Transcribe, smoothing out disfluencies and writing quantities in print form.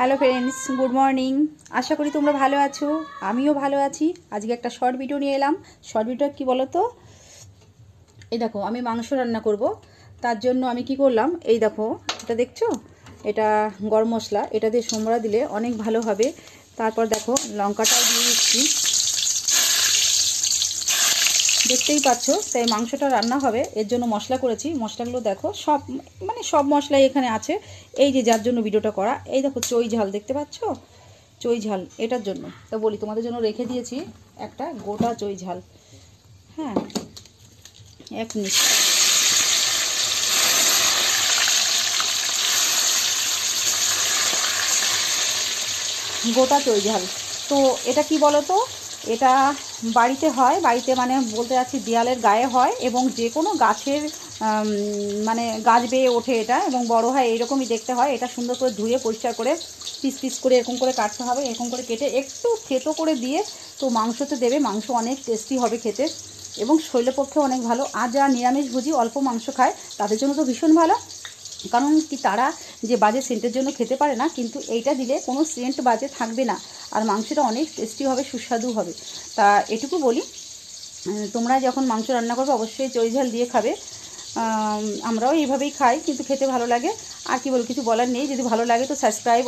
Hello friends, good morning. আশা করি তোমরা ভালো আছো, আমিও ভালো আছি। আজকে একটা শর্ট ভিডিও নিয়ে এলাম। শর্ট ভিডিও কি বলো তো, এই দেখো আমি মাংস রান্না করব। তার জন্য আমি কি করলাম, এই দেখো এটা দেখছো, এটা গরম মশলা, এটা দিয়ে সোমরা দিলে অনেক ভালো হবে। তারপর দেখো লঙ্কাটাও দিয়ে দিচ্ছি, দেখতেই পাচ্ছ। তাই মাংসটা রান্না হবে, এর জন্য মশলা করেছি। মশলাগুলো দেখো সব, মানে সব মশলাই এখানে আছে। এই যে যার জন্য ভিডিওটা করা, এই দেখো চই ঝাল দেখতে পাচ্ছ, চই ঝাল এটার জন্য। তো বলি তোমাদের জন্য রেখে দিয়েছি একটা গোটা চই ঝাল। হ্যাঁ, এক মিনিট। গোটা চই ঝাল। তো এটা কি বলো তো, এটা বাড়িতে হয়, বাড়িতে মানে বলতে যাচ্ছি দেয়ালের গায়ে হয়, এবং যে কোনো গাছের মানে গাছ বেয়ে ওঠে এটা, এবং বড় হয় এইরকমই দেখতে হয়। এটা সুন্দর করে ধুয়ে পরিষ্কার করে পিস পিস করে এরকম করে কাটতে হবে, এরকম করে কেটে একটু থেতো করে দিয়ে তো মাংসতে দেবে। মাংস অনেক টেস্টি হবে খেতে, এবং শরীরের পক্ষে অনেক ভালো। আর যারা নিরামিষভোজী অল্প মাংস খায় তাদের জন্য তো ভীষণ ভালো, কারণ কি তারা যে বাজে সেন্টের জন্য খেতে পারে না, কিন্তু এইটা দিলে কোনো সেন্ট বাজে থাকবে না, আর মাংসটা অনেক টেস্টি হবে, সুস্বাদু হবে। তা এটুকু বলি, তোমরা যখন মাংস রান্না করবে অবশ্যই চই ঝাল দিয়ে খাবে। আমরাও এইভাবেই খাই, কিন্তু খেতে ভালো লাগে। আর কি বল, কিছু বলার নেই। যদি ভালো লাগে তো সাবস্ক্রাইব